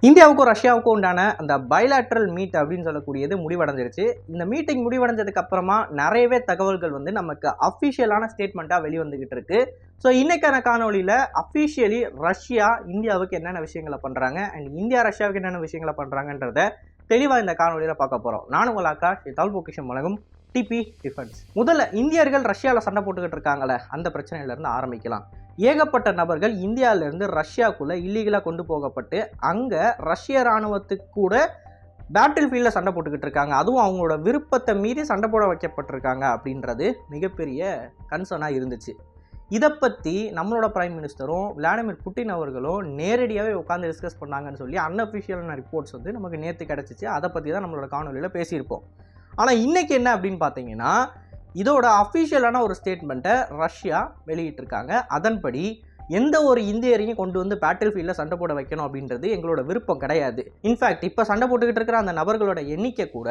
இந்தியாவுக்கும் ரஷ்யாவுக்கும் உண்டான அந்த பைலாட்ரல் மீட் அப்படின்னு சொல்லக்கூடியது முடிவடைஞ்சிருச்சு. இந்த மீட்டிங் முடிவடைஞ்சதுக்கு அப்புறமா நிறையவே தகவல்கள் வந்து நமக்கு அஃபிஷியலான ஸ்டேட்மெண்ட்டாக வெளிவந்துகிட்டு இருக்கு. ஸோ இன்னைக்கான காணொலியில் அஃபிஷியலி ரஷ்யா இந்தியாவுக்கு என்னென்ன விஷயங்களை பண்ணுறாங்க அண்ட் இந்தியா ரஷ்யாவுக்கு என்னென்ன விஷயங்களை பண்ணுறாங்கன்றத தெளிவாக இந்த காணொலியில் பார்க்க போகிறோம். நான் உங்கள் அக்கா தமிழ் பொக்கிஷம் வழங்கும் டிபி டிஃபென்ஸ். முதல்ல இந்தியர்கள் ரஷ்யாவில் சண்டை போட்டுக்கிட்டு இருக்காங்களே அந்த பிரச்சனையிலேருந்து ஆரம்பிக்கலாம். ஏகப்பட்ட நபர்கள் இந்தியாவிலேருந்து ரஷ்யாவுக்குள்ளே இல்லீகலாக கொண்டு போகப்பட்டு அங்கே ரஷ்ய இராணுவத்துக்கு கூட பேட்டில் ஃபீல்டில் சண்டை போட்டுக்கிட்டு இருக்காங்க. அதுவும் அவங்களோட விருப்பத்தை மீறி சண்டை போட வைக்கப்பட்டிருக்காங்க அப்படின்றது மிகப்பெரிய கன்சர்னாக இருந்துச்சு. இதை பற்றி நம்மளோட பிரைம் மினிஸ்டரும் விளாடிமிர் புட்டின் அவர்களும் நேரடியாகவே உட்காந்து டிஸ்கஸ் பண்ணாங்கன்னு சொல்லி அன்அஃபிஷியலான ரிப்போர்ட்ஸ் வந்து நமக்கு நேற்று கிடச்சிச்சு. அதை பற்றி தான் நம்மளோட காணொலியில் பேசியிருப்போம். ஆனால் இன்றைக்கி என்ன அப்படின்னு பார்த்தீங்கன்னா, இதோட அஃபிஷியலான ஒரு ஸ்டேட்மெண்ட்டை ரஷ்யா வெளியிட்டிருக்காங்க. அதன்படி எந்த ஒரு இந்தியரையும் கொண்டு வந்து பேட்டில் ஃபீல்டில் சண்டை போட வைக்கணும் அப்படின்றது எங்களோட விருப்பம் கிடையாது. இன்ஃபேக்ட் இப்போ சண்டை போட்டுக்கிட்டு இருக்கிற அந்த நபர்களோட எண்ணிக்கை கூட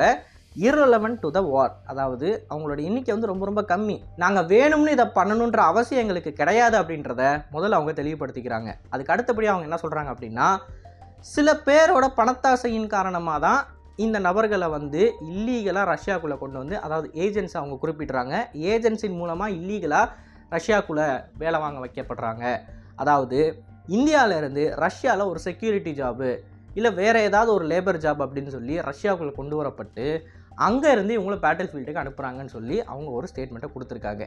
irrelevant to the war, அதாவது அவங்களோட எண்ணிக்கை வந்து ரொம்ப ரொம்ப கம்மி. நாங்கள் வேணும்னு இதை பண்ணணுன்ற அவசியம் எங்களுக்கு கிடையாது அப்படின்றத முதல்ல அவங்க தெளிவுபடுத்திக்கிறாங்க. அதுக்கு அடுத்தபடி அவங்க என்ன சொல்கிறாங்க அப்படின்னா, சில பேரோட பணத்தாசையின் காரணமாக தான் இந்த நபர்களை வந்து இல்லீகலாக ரஷ்யாவுக்குள்ளே கொண்டு வந்து, அதாவது ஏஜென்சி அவங்க குறிப்பிட்றாங்க, ஏஜென்சின் மூலமாக இல்லீகலாக ரஷ்யாவுக்குள்ளே வேலை வாங்க வைக்கப்படுறாங்க. அதாவது இந்தியாவிலேருந்து ரஷ்யாவில் ஒரு செக்யூரிட்டி ஜாபு இல்லை வேறு ஏதாவது ஒரு லேபர் ஜாப் அப்படின்னு சொல்லி ரஷ்யாவுக்குள்ளே கொண்டு வரப்பட்டு அங்கே இருந்து இவங்கள பேட்டில் ஃபீல்டுக்கு அனுப்புகிறாங்கன்னு சொல்லி அவங்க ஒரு ஸ்டேட்மெண்ட்டை கொடுத்துருக்காங்க.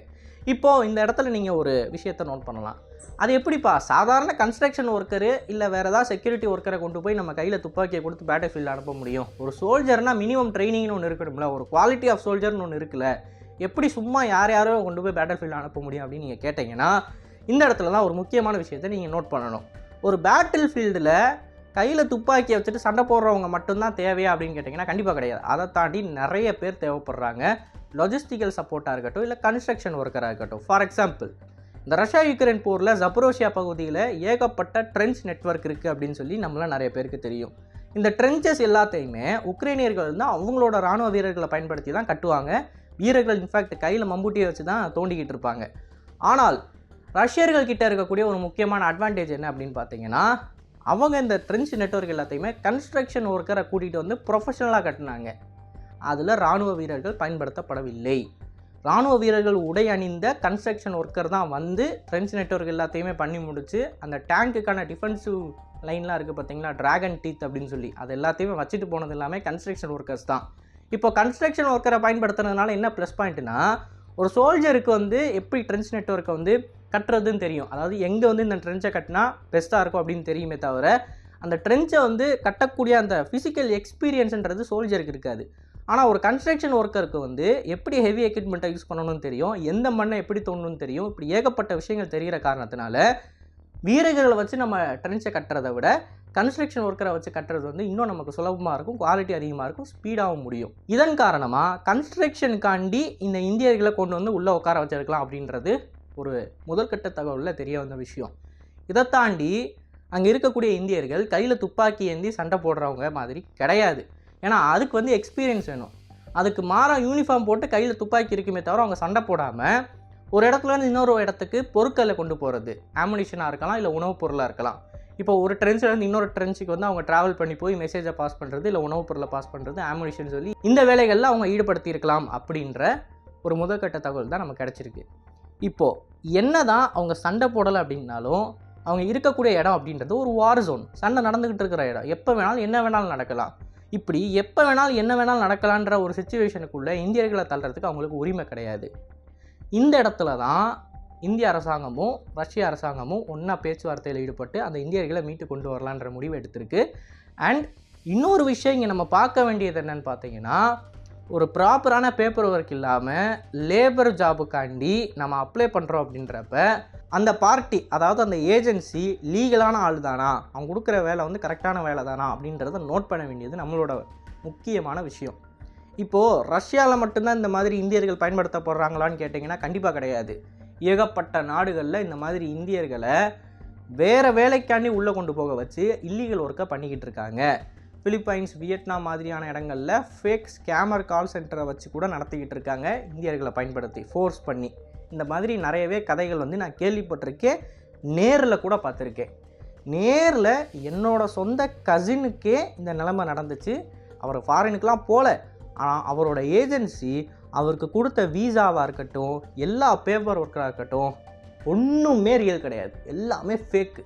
இப்போது இந்த இடத்துல நீங்கள் ஒரு விஷயத்தை நோட் பண்ணலாம். அது எப்படிப்பா சாதாரண கன்ஸ்ட்ரக்ஷன் ஒர்க்கரு இல்லை வேறு ஏதாவது செக்யூரிட்டி ஒர்க்கரை கொண்டு போய் நம்ம கையில் துப்பாக்கியை கொடுத்து பேட்டில் ஃபீல்டு அனுப்ப முடியும்? ஒரு சோல்ஜர்னால் மினிமம் ட்ரைனிங்னு ஒன்று இருக்கணும்ல, ஒரு குவாலிட்டி ஆஃப் சோல்ஜர்னு ஒன்று இருக்குல்ல, எப்படி சும்மா யாரோ கொண்டு போய் பேட்டில் ஃபீல்டு அனுப்ப முடியும் அப்படின்னு நீங்கள் கேட்டிங்கன்னா, இந்த இடத்துல தான் ஒரு முக்கியமான விஷயத்தை நீங்கள் நோட் பண்ணணும். ஒரு பேட்டில் ஃபீல்டில் கையில் துப்பாக்கியை வச்சுட்டு சண்டை போடுறவங்க மட்டும்தான் தேவையா அப்படின்னு கேட்டிங்கன்னா கண்டிப்பாக கிடையாது. அதை தாண்டி நிறைய பேர் தேவைப்படுறாங்க. லாஜிஸ்டிக்கல் சப்போர்ட்டாக இருக்கட்டும் இல்லை கன்ஸ்ட்ரக்ஷன் ஒர்க்கராக இருக்கட்டும். ஃபார் எக்ஸாம்பிள், இந்த ரஷ்யா யுக்ரைன் போரில் ஜப்ரோஷியா பகுதியில் ஏகப்பட்ட ட்ரென்ச் நெட்வொர்க் இருக்குது அப்படின்னு சொல்லி நம்மளாம் நிறைய பேருக்கு தெரியும். இந்த ட்ரென்ச்சஸ் எல்லாத்தையுமே உக்ரைனியர்கள் வந்து அவங்களோட இராணுவ வீரர்களை பயன்படுத்தி தான் கட்டுவாங்க. வீரர்கள் இன்ஃபேக்ட் கையில் மம்பூட்டியை வச்சு தான் தோண்டிக்கிட்டு இருப்பாங்க. ஆனால் ரஷ்யர்கள் கிட்ட இருக்கக்கூடிய ஒரு முக்கியமான அட்வான்டேஜ் என்ன அப்படின்னு பார்த்தீங்கன்னா, அவங்க இந்த ட்ரென்ச் நெட்வொர்க் எல்லாத்தையுமே கன்ஸ்ட்ரக்ஷன் ஒர்க்கரை கூட்டிகிட்டு வந்து ப்ரொஃபஷனலாக கட்டினாங்க. அதில் இராணுவ வீரர்கள் பயன்படுத்தப்படவில்லை. இராணுவ வீரர்கள் உடை அணிந்த கன்ஸ்ட்ரக்ஷன் ஒர்க்கர் தான் வந்து ட்ரென்ச் நெட்வொர்க் எல்லாத்தையுமே பண்ணி முடிச்சு அந்த டேங்க்குக்கான டிஃபென்சிவ் லைன்லாம் இருக்குது பார்த்தீங்களா, ட்ராகன் டீத் அப்படின்னு சொல்லி, அது எல்லாத்தையுமே வச்சுட்டு போனது எல்லாமே கன்ஸ்ட்ரக்ஷன் ஒர்க்கர்ஸ் தான். இப்போ கன்ஸ்ட்ரக்ஷன் ஒர்க்கரை பயன்படுத்துறதுனால என்ன ப்ளஸ் பாயிண்ட்னா, ஒரு சோல்ஜருக்கு வந்து எப்படி ட்ரென்ச் நெட்வொர்க்கை வந்து கட்டுறதுன்னு தெரியும். அதாவது எங்கே வந்து இந்த ட்ரென்ச்சை கட்டினா பெஸ்ட்டாக இருக்கும் அப்படின்னு தெரியுமே தவிர, அந்த ட்ரென்ச்சை வந்து கட்டக்கூடிய அந்த ஃபிசிக்கல் எக்ஸ்பீரியன்ஸுன்றது சோல்ஜருக்கு இருக்காது. ஆனால் ஒரு கன்ஸ்ட்ரக்ஷன் ஒர்க்கருக்கு வந்து எப்படி ஹெவி எக்யூப்மெண்ட்டை யூஸ் பண்ணணும்னு தெரியும், எந்த மண்ணை எப்படி தோண்டணும்னு தெரியும். இப்படி ஏகப்பட்ட விஷயங்கள் தெரிகிற காரணத்தினால வீரர்களை வச்சு நம்ம ட்ரென்ச்சை கட்டுறதை விட கன்ஸ்ட்ரக்ஷன் ஒர்க்கரை வச்சு கட்டுறது வந்து இன்னும் நமக்கு சுலபமாக இருக்கும், குவாலிட்டி அதிகமாக இருக்கும், ஸ்பீடாகவும் முடியும். இதன் காரணமாக கன்ஸ்ட்ரக்ஷனுக்காண்டி இந்த இந்தியர்களை கொண்டு வந்து உள்ளே உட்கார வச்சிருக்கலாம் அப்படின்றது ஒரு முதல்கட்ட தகவலில் தெரிய வந்த விஷயம். இதை தாண்டி அங்கே இருக்கக்கூடிய இந்தியர்கள் கையில் துப்பாக்கி ஏந்தி சண்டை போடுறவங்க மாதிரி கிடையாது. ஏன்னா அதுக்கு வந்து எக்ஸ்பீரியன்ஸ் வேணும். அதுக்கு மாறாக யூனிஃபார்ம் போட்டு கையில் துப்பாக்கி இருக்குமே தவிர அவங்க சண்டை போடாமல் ஒரு இடத்துலேருந்து இன்னொரு இடத்துக்கு பொருட்களை கொண்டு போகிறது, ஆமுனிஷனாக இருக்கலாம் இல்லை உணவுப் பொருளாக இருக்கலாம். இப்போ ஒரு ட்ரென்ச்லேருந்து இன்னொரு ட்ரென்ச்சுக்கு வந்து அவங்க ட்ராவல் பண்ணி போய் மெசேஜை பாஸ் பண்ணுறது இல்லை உணவுப் பொருளை பாஸ் பண்ணுறது, ஆமுனிஷன் சொல்லி இந்த வேலைகளில் அவங்க ஈடுபடுத்தி இருக்கலாம் அப்படின்ற ஒரு முதற்கட்ட தகவல் தான் நமக்கு கிடச்சிருக்கு. இப்போது என்ன தான் அவங்க சண்டை போடலை அப்படின்னாலும் அவங்க இருக்கக்கூடிய இடம் அப்படின்றது ஒரு வார் ஜோன், சண்டை நடந்துக்கிட்டு இருக்கிற இடம், எப்போ வேணாலும் என்ன வேணாலும் நடக்கலாம். இப்படி எப்போ வேணாலும் என்ன வேணாலும் நடக்கலான்ற ஒரு சிச்சுவேஷனுக்குள்ளே இந்தியர்களை தள்ளுறதுக்கு அவங்களுக்கு உரிமை கிடையாது. இந்த இடத்துல தான் இந்திய அரசாங்கமும் ரஷ்ய அரசாங்கமும் ஒன்றா பேச்சுவார்த்தையில் ஈடுபட்டு அந்த இந்தியர்களை மீட்டு கொண்டு வரலான்ற முடிவு எடுத்திருக்கு. அண்ட் இன்னொரு விஷயம் இங்கே நம்ம பார்க்க வேண்டியது என்னன்னு பார்த்தீங்கன்னா, ஒரு ப்ராப்பரான பேப்பர் ஒர்க் இல்லாமல் லேபர் ஜாபுக்காண்டி நம்ம அப்ளை பண்ணுறோம் அப்படின்றப்ப அந்த பார்ட்டி, அதாவது அந்த ஏஜென்சி லீகலான ஆள் தானா, அவங்க கொடுக்குற வேலை வந்து கரெக்டான வேலை தானா அப்படின்றத நோட் பண்ண வேண்டியது நம்மளோட முக்கியமான விஷயம். இப்போது ரஷ்யாவில் மட்டும்தான் இந்த மாதிரி இந்தியர்கள் பயன்படுத்தப்படுறாங்களான்னு கேட்டிங்கன்னா கண்டிப்பாக கிடையாது. ஏகப்பட்ட நாடுகளில் இந்த மாதிரி இந்தியர்களை வேறு வேலைக்காண்டி உள்ளே கொண்டு போக வச்சு இல்லீகல் ஒர்க்கை பண்ணிக்கிட்டு இருக்காங்க. பிலிப்பைன்ஸ், வியட்நாம் மாதிரியான இடங்களில் ஃபேக் ஸ்கேமர் கால் சென்டரை வச்சு கூட நடத்திக்கிட்டு இருக்காங்க, இந்தியர்களை பயன்படுத்தி ஃபோர்ஸ் பண்ணி. இந்த மாதிரி நிறையவே கதைகள் வந்து நான் கேள்விப்பட்டிருக்கேன், நேரில் கூட பார்த்துருக்கேன். நேரில் என்னோட சொந்த கசினுக்கே இந்த நிலைமை நடந்துச்சு. அவர் ஃபாரினுக்கெலாம் போகல, ஆனால் அவரோட ஏஜென்சி அவருக்கு கொடுத்த வீசாவாக இருக்கட்டும், எல்லா பேப்பர் ஒர்க்காக இருக்கட்டும், ஒன்றுமே ரியல் கிடையாது, எல்லாமே ஃபேக்கு.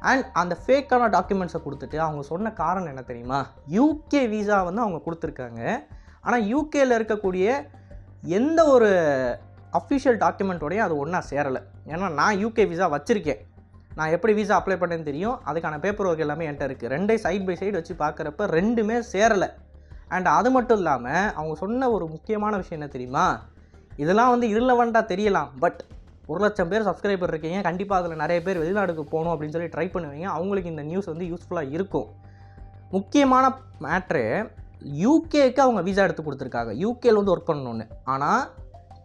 அண்ட் அந்த ஃபேக்கான டாக்குமெண்ட்ஸை கொடுத்துட்டு அவங்க சொன்ன காரணம் என்ன தெரியுமா? யூகே வீசா வந்து அவங்க கொடுத்துருக்காங்க, ஆனால் யூகேயில் இருக்கக்கூடிய எந்த ஒரு அஃபிஷியல் டாக்குமெண்ட்டோடையும் அது ஒன்றா சேரலை. ஏன்னா நான் யூகே வீசா வச்சுருக்கேன், நான் எப்படி வீசா அப்ளை பண்ணேன்னு தெரியும், அதுக்கான பேப்பர் ஒர்க் எல்லாமே என்கிட்ட இருக்குது. ரெண்டே சைட் பை சைடு வச்சு பார்க்குறப்ப ரெண்டுமே சேரலை. அண்ட் அது மட்டும் இல்லாமல் அவங்க சொன்ன ஒரு முக்கியமான விஷயம் என்ன தெரியுமா? இதெல்லாம் வந்து irrelevant-ஆ தெரியலாம், பட் 1,00,000 பேர் சப்ஸ்கிரைபர் இருக்கீங்க, கண்டிப்பாக அதில் நிறைய பேர் வெளிநாடுக்கு போகணும் அப்படின்னு சொல்லி ட்ரை பண்ணுவீங்க, அவங்களுக்கு இந்த நியூஸ் வந்து யூஸ்ஃபுல்லாக இருக்கும். முக்கியமான மேட்ரு, யூகேக்கு அவங்க வீசா எடுத்து கொடுத்துருக்காங்க, யூகேயில் வந்து ஒர்க் பண்ணணுன்னு. ஆனால்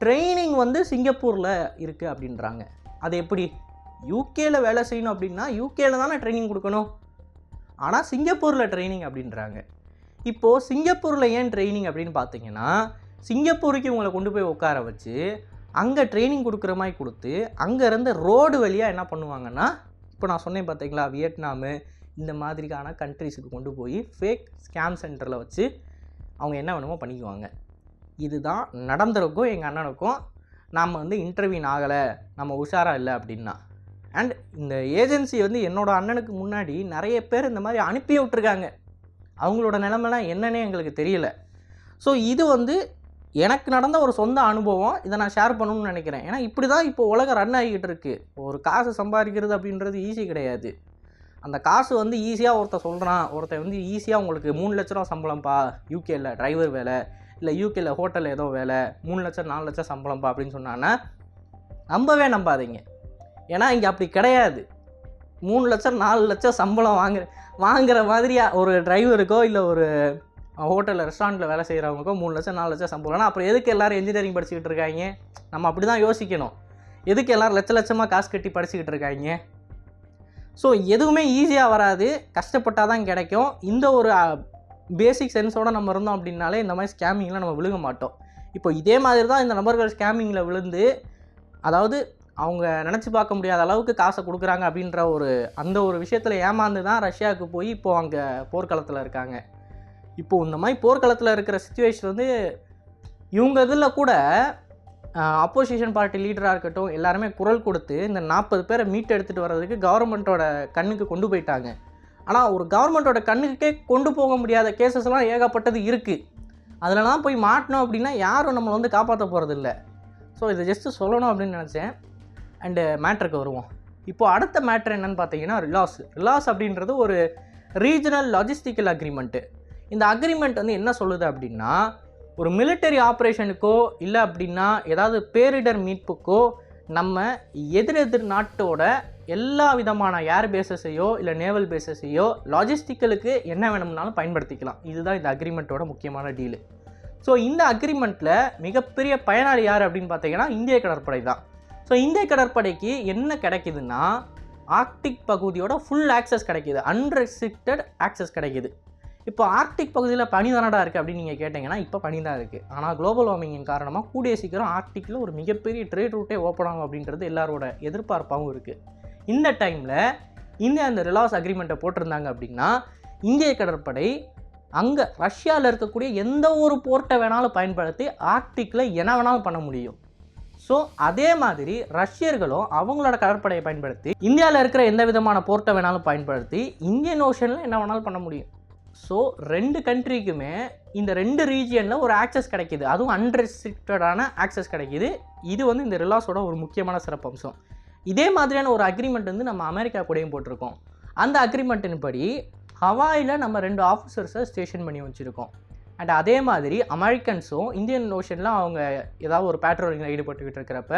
ட்ரைனிங் வந்து சிங்கப்பூரில் இருக்குது அப்படின்றாங்க. அது எப்படி? யூகேயில் வேலை செய்யணும் அப்படின்னா யூகேயில் தானே ட்ரைனிங் கொடுக்கணும், ஆனால் சிங்கப்பூரில் ட்ரைனிங் அப்படின்றாங்க. இப்போது சிங்கப்பூரில் ஏன் ட்ரைனிங் அப்படின்னு பார்த்தீங்கன்னா, சிங்கப்பூருக்கு இவங்களை கொண்டு போய் உட்கார வச்சு அங்கே ட்ரைனிங் கொடுக்குற மாதிரி கொடுத்து அங்கேருந்து ரோடு வழியாக என்ன பண்ணுவாங்கன்னா, இப்போ நான் சொன்னேன் பார்த்தீங்களா, வியட்நாமு இந்த மாதிரிக்கான கண்ட்ரிஸுக்கு கொண்டு போய் ஃபேக் ஸ்கேம் சென்டரில் வச்சு அவங்க என்ன வேணுமோ பண்ணிக்குவாங்க. இதுதான் நடந்திருக்கும் எங்கள் அண்ணனுக்கும். நாம் வந்து இன்டர்வியூன் ஆகலை, நம்ம உஷாராக இல்லை அப்படின்னா. அண்ட் இந்த ஏஜென்சி வந்து என்னோடய அண்ணனுக்கு முன்னாடி நிறைய பேர் இந்த மாதிரி அனுப்பி விட்ருக்காங்க, அவங்களோட நிலைமைலாம் என்னன்னே எங்களுக்கு தெரியல. ஸோ இது வந்து எனக்கு நடந்த ஒரு சொந்த அனுபவம், இதை நான் ஷேர் பண்ணணும்னு நினைக்கிறேன். ஏன்னா இப்படி தான் இப்போ உலகம் ரன் ஆகிக்கிட்டு இருக்குது. ஒரு காசு சம்பாதிக்கிறது அப்படின்றது ஈஸி கிடையாது. அந்த காசு வந்து ஈஸியாக ஒருத்தன் வந்து ஈஸியாக உங்களுக்கு 3 லட்ச ரூபா சம்பளம்ப்பா யூகேயில் டிரைவர் வேலை, இல்லை யூகேயில் ஹோட்டலில் ஏதோ வேலை, 3 லட்சம் 4 லட்சம் சம்பளம்ப்பா அப்படின்னு சொன்னான்னா நம்பாதீங்க. ஏன்னா இங்கே அப்படி கிடையாது. 3 லட்சம் 4 லட்சம் சம்பளம் வாங்குற மாதிரியா ஒரு டிரைவருக்கோ இல்லை ஒரு ஹோட்டலில் ரெஸ்டாரண்ட்டில் வேலை செய்கிறவங்களுக்கோ 3 லட்சம் 4 லட்சம் சம்பளம்னா அப்புறம் எதுக்கு எல்லோரும் இன்ஜினியரிங் படிச்சுக்கிட்டு இருக்காங்க? நம்ம அப்படி தான் யோசிக்கணும். எதுக்கு எல்லோரும் லட்சமாக காசு கட்டி படிச்சுக்கிட்டு இருக்காங்க? ஸோ எதுவுமே ஈஸியாக வராது, கஷ்டப்பட்டால் தான் கிடைக்கும். இந்த ஒரு பேசிக் சென்ஸோடு நம்ம இருந்தோம் அப்படின்னாலே இந்த மாதிரி ஸ்கேமிங்கில் நம்ம விழுக மாட்டோம். இப்போ இதே மாதிரி தான் இந்த நபர்கள் ஸ்கேமிங்கில் விழுந்து, அதாவது அவங்க நினச்சி பார்க்க முடியாத அளவுக்கு காசை கொடுக்குறாங்க அப்படின்ற அந்த ஒரு விஷயத்தில் ஏமாந்து தான் ரஷ்யாவுக்கு போய் இப்போது அங்கே போர்க்களத்தில் இருக்காங்க. இப்போது இந்த மாதிரி போர்க்களத்தில் இருக்கிற சிச்சுவேஷன் வந்து இவங்க இதில் கூட அப்போசிஷன் பார்ட்டி லீடராக இருக்கட்டும் எல்லாருமே குரல் கொடுத்து இந்த 40 பேரை மீட் எடுத்துகிட்டு வர்றதுக்கு கவர்மெண்ட்டோட கண்ணுக்கு கொண்டு போயிட்டாங்க. ஆனால் ஒரு கவர்மெண்ட்டோட கண்ணுக்கே கொண்டு போக முடியாத கேசஸ்லாம் ஏகப்பட்டது இருக்குது. அதிலலாம் போய் மாட்டினோம் அப்படின்னா யாரும் நம்மளை வந்து காப்பாற்ற போகிறதில்ல. ஸோ இதை ஜஸ்ட்டு சொல்லணும் அப்படின்னு நினச்சேன். அண்டு மேட்ருக்கு வருவோம். இப்போது அடுத்த மேட்ரு என்னென்னு பார்த்தீங்கன்னா ரிலாஸ் அப்படின்றது ஒரு ரீஜனல் லாஜிஸ்டிக்கல் அக்ரிமெண்ட்டு. இந்த அக்ரிமெண்ட் வந்து என்ன சொல்லுது அப்படின்னா, ஒரு மிலிட்டரி ஆப்ரேஷனுக்கோ இல்லை அப்படின்னா ஏதாவது பேரிடர் மீட்புக்கோ நம்ம எதிர் நாட்டோட எல்லா விதமான ஏர் பேஸஸையோ இல்லை நேவல் பேஸஸையோ லாஜிஸ்டிக்கலுக்கு என்ன வேணும்னாலும் பயன்படுத்திக்கலாம். இதுதான் இந்த அக்ரிமெண்ட்டோட முக்கியமான டீலு. ஸோ இந்த அக்ரிமெண்ட்டில் மிகப்பெரிய பயனாளி யார் அப்படின்னு பார்த்தீங்கன்னா இந்திய கடற்படை தான். ஸோ இந்திய கடற்படைக்கு என்ன கிடைக்குதுன்னா, ஆர்க்டிக் பகுதியோட ஃபுல் ஆக்சஸ் கிடைக்கிது, அன்ரெஸ்ட்ரிக்டட் ஆக்சஸ் கிடைக்கிது. இப்போ ஆர்க்டிக் பகுதியில் பனி தானடா இருக்குது அப்படின்னு நீங்கள் கேட்டிங்கன்னா இப்போ பனி தான் இருக்குது. ஆனால் குளோபல் வார்மிங்கின் காரணமாக கூடிய சீக்கிரம் ஆர்க்டிக்கில் ஒரு மிகப்பெரிய ட்ரேட் ரூட்டே ஓப்பன் ஆகும் அப்படின்றது எல்லாரோட எதிர்பார்ப்பாகவும் இருக்குது. இந்த டைமில் இந்தியா அந்த ரிலாஸ் அக்ரிமெண்ட்டை போட்டிருந்தாங்க அப்படின்னா இந்திய கடற்படை அங்கே ரஷ்யாவில் இருக்கக்கூடிய எந்த ஒரு போர்ட்டை வேணாலும் பயன்படுத்தி ஆர்க்டிக்கில் என்ன வேணாலும் பண்ண முடியும். ஸோ அதே மாதிரி ரஷ்யர்களும் அவங்களோட கடற்படையை பயன்படுத்தி இந்தியாவில் இருக்கிற எந்த விதமான போர்ட்டை வேணாலும் பயன்படுத்தி இந்தியன் ஓஷனில் என்ன வேணாலும் பண்ண முடியும். ஸோ 2 கண்ட்ரிக்குமே இந்த 2 ரீஜியனில் ஒரு ஆக்சஸ் கிடைக்கிது, அதுவும் அன்ரெஸ்ட்ரிக்டடான ஆக்சஸ் கிடைக்கிது. இது வந்து இந்த ரிலாஸோட ஒரு முக்கியமான சிறப்பம்சம். இதே மாதிரியான ஒரு அக்ரிமெண்ட் வந்து நம்ம அமெரிக்கா கூடயும் போட்டிருக்கோம். அந்த அக்ரிமெண்ட்டின் படி ஹவாயில் நம்ம 2 ஆஃபீஸர்ஸை ஸ்டேஷன் பண்ணி வச்சுருக்கோம். அண்ட் அதே மாதிரி அமெரிக்கன்ஸும் இந்தியன் ஓஷனில் அவங்க ஏதாவது ஒரு பேட்ரோலிங்கில் ஈடுபட்டுக்கிட்டு இருக்கிறப்ப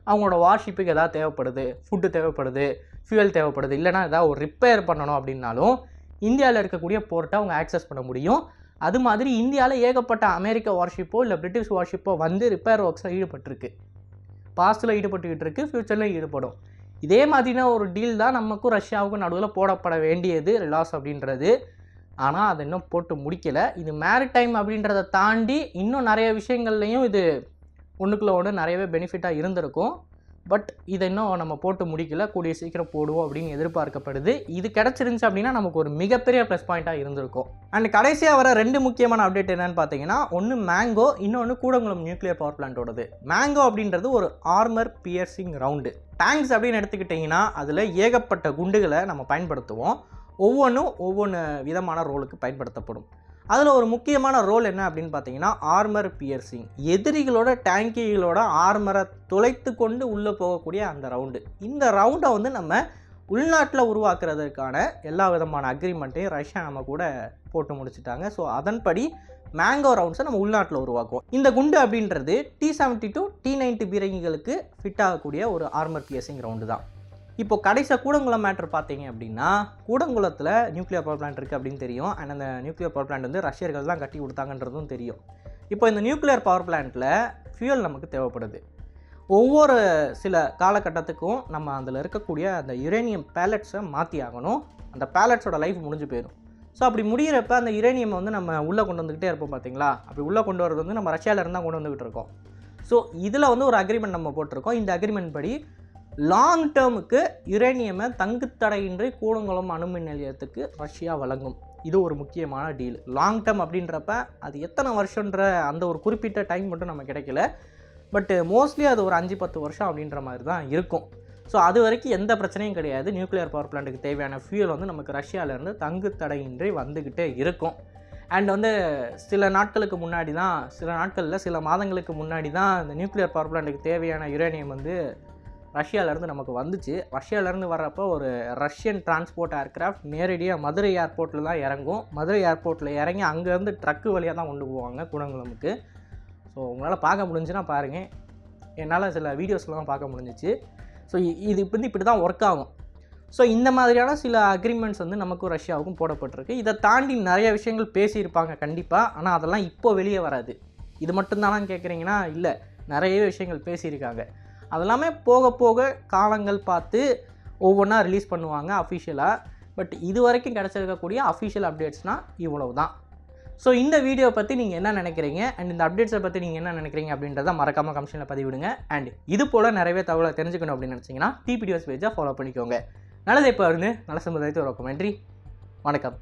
அவங்களோட வார்ஷிப்புக்கு எதாவது தேவைப்படுது, ஃபுட்டு தேவைப்படுது, ஃபியூயல் தேவைப்படுது, இல்லைனா ஏதாவது ஒரு ரிப்பேர் பண்ணணும் அப்படின்னாலும் இந்தியாவில் இருக்கக்கூடிய போர்ட்டை அவங்க ஆக்சஸ் பண்ண முடியும். அது மாதிரி இந்தியாவில் ஏகப்பட்ட அமெரிக்க வார்ஷிப்போ இல்லை பிரிட்டிஷ் வார்ஷிப்போ வந்து ரிப்பேர் ஒர்க்ஸில் ஈடுபட்டிருக்கு, பாஸ்ட்டில் ஈடுபட்டுக்கிட்டு இருக்குது, ஃப்யூச்சரில் ஈடுபடும். இதே மாதிரினா ஒரு டீல் தான் நமக்கும் ரஷ்யாவுக்கும் நடுவில் போடப்பட வேண்டியது ரிலாஸ் அப்படின்றது. ஆனால் அதை இன்னும் போட்டு முடிக்கலை. இது மேரிடைம் அப்படின்றத தாண்டி இன்னும் நிறைய விஷயங்கள்லையும் இது ஒன்றுக்குள்ள ஒன்று நிறையவே பெனிஃபிட்டாக இருந்திருக்கும். பட் இதை இன்னும் நம்ம போட்டு முடிக்கல, கூடிய சீக்கிரம் போடுவோம் அப்படின்னு எதிர்பார்க்கப்படுது. இது கிடச்சிருந்துச்சு அப்படின்னா நமக்கு ஒரு மிகப்பெரிய ப்ளஸ் பாயிண்ட்டாக இருந்திருக்கும். அண்ட் கடைசியாக வர 2 முக்கியமான அப்டேட் என்னன்னு பார்த்தீங்கன்னா, ஒன்று மேங்கோ, இன்னொன்று கூடங்குளம் நியூக்ளியர் பவர் பிளான்ட்டோடது. மேங்கோ அப்படின்றது ஒரு ஆர்மர் பியர்சிங் ரவுண்டு. டேங்க்ஸ் அப்படின்னு எடுத்துக்கிட்டிங்கன்னா அதில் ஏகப்பட்ட குண்டுகளை நம்ம பயன்படுத்துவோம். ஒவ்வொன்றும் ஒவ்வொன்று விதமான ரோலுக்கு பயன்படுத்தப்படும். அதில் ஒரு முக்கியமான ரோல் என்ன அப்படின்னு பார்த்தீங்கன்னா ஆர்மர் பியர்சிங். எதிரிகளோட டேங்கிகளோட ஆர்மரை துளைத்து கொண்டு உள்ளே போகக்கூடிய அந்த ரவுண்டு. இந்த ரவுண்டை வந்து நம்ம உள்நாட்டில் உருவாக்குறதுக்கான எல்லா விதமான அக்ரிமெண்ட்டையும் ரஷ்யா நம்ம கூட போட்டு முடிச்சுட்டாங்க. ஸோ அதன்படி மேங்கோ ரவுண்ட்ஸை நம்ம உள்நாட்டில் உருவாக்குவோம். இந்த குண்டு அப்படின்றது T-72 T-90 பீரங்கிகளுக்கு ஃபிட் ஆகக்கூடிய ஒரு ஆர்மர் பியர்சிங் ரவுண்டு தான். இப்போ கடைசியாக கூடங்குளம் மேட்ரு பார்த்தீங்க அப்படின்னா, கூடங்குளத்தில் நியூக்ளியர் பவர் பிளான்ட் இருக்குது அப்படின்னு தெரியும். அண்ட் அந்த நியூக்ளியர் பவர் பிளான்ட் வந்து ரஷ்யர்கள் தான் கட்டி கொடுத்தாங்கன்றதும் தெரியும். இப்போ இந்த நியூக்ளியர் பவர் பிளான்ட்டில் ஃபியூயல் நமக்கு தேவைப்படுது. ஒவ்வொரு சில காலகட்டத்துக்கும் நம்ம அதில் இருக்கக்கூடிய அந்த யுரேனியம் பேலட்ஸை மாற்றி ஆகணும். அந்த பேலட்ஸோட லைஃப் முடிஞ்சு போயிடும். ஸோ அப்படி முடிகிறப்ப அந்த யுரேனியம் வந்து நம்ம உள்ளே கொண்டு வந்துக்கிட்டே இருப்போம் பார்த்தீங்களா? அப்படி உள்ளே கொண்டு வரது வந்து நம்ம ரஷ்யாவிலேருந்து தான் கொண்டு வந்துக்கிட்டு இருக்கோம். ஸோ இதில் வந்து ஒரு அக்ரிமெண்ட் நம்ம போட்டிருக்கோம். இந்த அக்ரிமெண்ட் படி லாங் டேர்முக்கு யுரேனியமை தங்குத்தடையின்றி கூடங்குளம் அணுமின் நிலையத்துக்கு ரஷ்யா வழங்கும். இது ஒரு முக்கியமான டீல். லாங் டேர்ம் அப்படின்றப்ப அது எத்தனை வருஷன்ற அந்த ஒரு குறிப்பிட்ட டைம் மட்டும் நம்ம கிடைக்கல. பட் மோஸ்ட்லி அது ஒரு 5-10 வருஷம் அப்படின்ற மாதிரி தான் இருக்கும். ஸோ அது வரைக்கும் எந்த பிரச்சனையும் கிடையாது. நியூக்ளியர் பவர் பிளான்ட்டுக்கு தேவையான ஃபியூயல் வந்து நமக்கு ரஷ்யாவிலேருந்து தங்குத்தடையின்றி வந்துக்கிட்டே இருக்கும். அண்ட் வந்து சில நாட்களுக்கு முன்னாடி தான், சில மாதங்களுக்கு முன்னாடி தான் இந்த நியூக்ளியர் பவர் பிளான்ட்டுக்கு தேவையான யுரேனியம் வந்து ரஷ்யாவிலேருந்து நமக்கு வந்துச்சு. ரஷ்யாவிலேருந்து வர்றப்போ ஒரு ரஷ்யன் டிரான்ஸ்போர்ட் ஏர்க்ராஃப்ட் நேரடியாக மதுரை ஏர்போர்ட்டில் தான் இறங்கும். மதுரை ஏர்போர்ட்டில் இறங்கி அங்கேருந்து ட்ரக்கு வழியாக தான் கொண்டு போவாங்க கூடங்குளமுக்கு. ஸோ உங்களால் பார்க்க முடிஞ்சுன்னா பாருங்கள். என்னால் சில வீடியோஸ்லாம் பார்க்க முடிஞ்சிச்சு. ஸோ இது இப்படி தான் ஒர்க் ஆகும். ஸோ இந்த மாதிரியான சில அக்ரிமெண்ட்ஸ் வந்து நமக்கும் ரஷ்யாவுக்கும் போடப்பட்டிருக்கு. இதை தாண்டி நிறைய விஷயங்கள் பேசியிருப்பாங்க கண்டிப்பாக. ஆனால் அதெல்லாம் இப்போ வெளியே வராது. இது மட்டும்தானான்னு கேட்குறீங்கன்னா இல்லை, நிறைய விஷயங்கள் பேசியிருக்காங்க. அதெல்லாமே போக போக காலங்கள் பார்த்து ஒவ்வொன்றா ரிலீஸ் பண்ணுவாங்க அஃபிஷியலாக. பட் இது வரைக்கும் கிடச்சிருக்கக்கூடிய அஃபிஷியல் அப்டேட்ஸ்னால் இவ்வளவு தான். ஸோ இந்த வீடியோ பற்றி நீங்கள் என்ன நினைக்கிறீங்க அண்ட் இந்த அப்டேட்ஸை பற்றி நீங்கள் என்ன நினைக்கிறீங்க அப்படின்றத மறக்காமல் கமெண்ட்ஸில் பதிவிடுங்க. அண்ட் இது போல் நிறையவே தகவலை தெரிஞ்சுக்கணும் அப்படின்னு நினச்சிங்கன்னா TPDOS பேஜை ஃபாலோ பண்ணிக்கோங்க. நல்லதை இப்போ இருந்து நல்ல சமுதாயத்தை உருவாக்கும். நன்றி, வணக்கம்.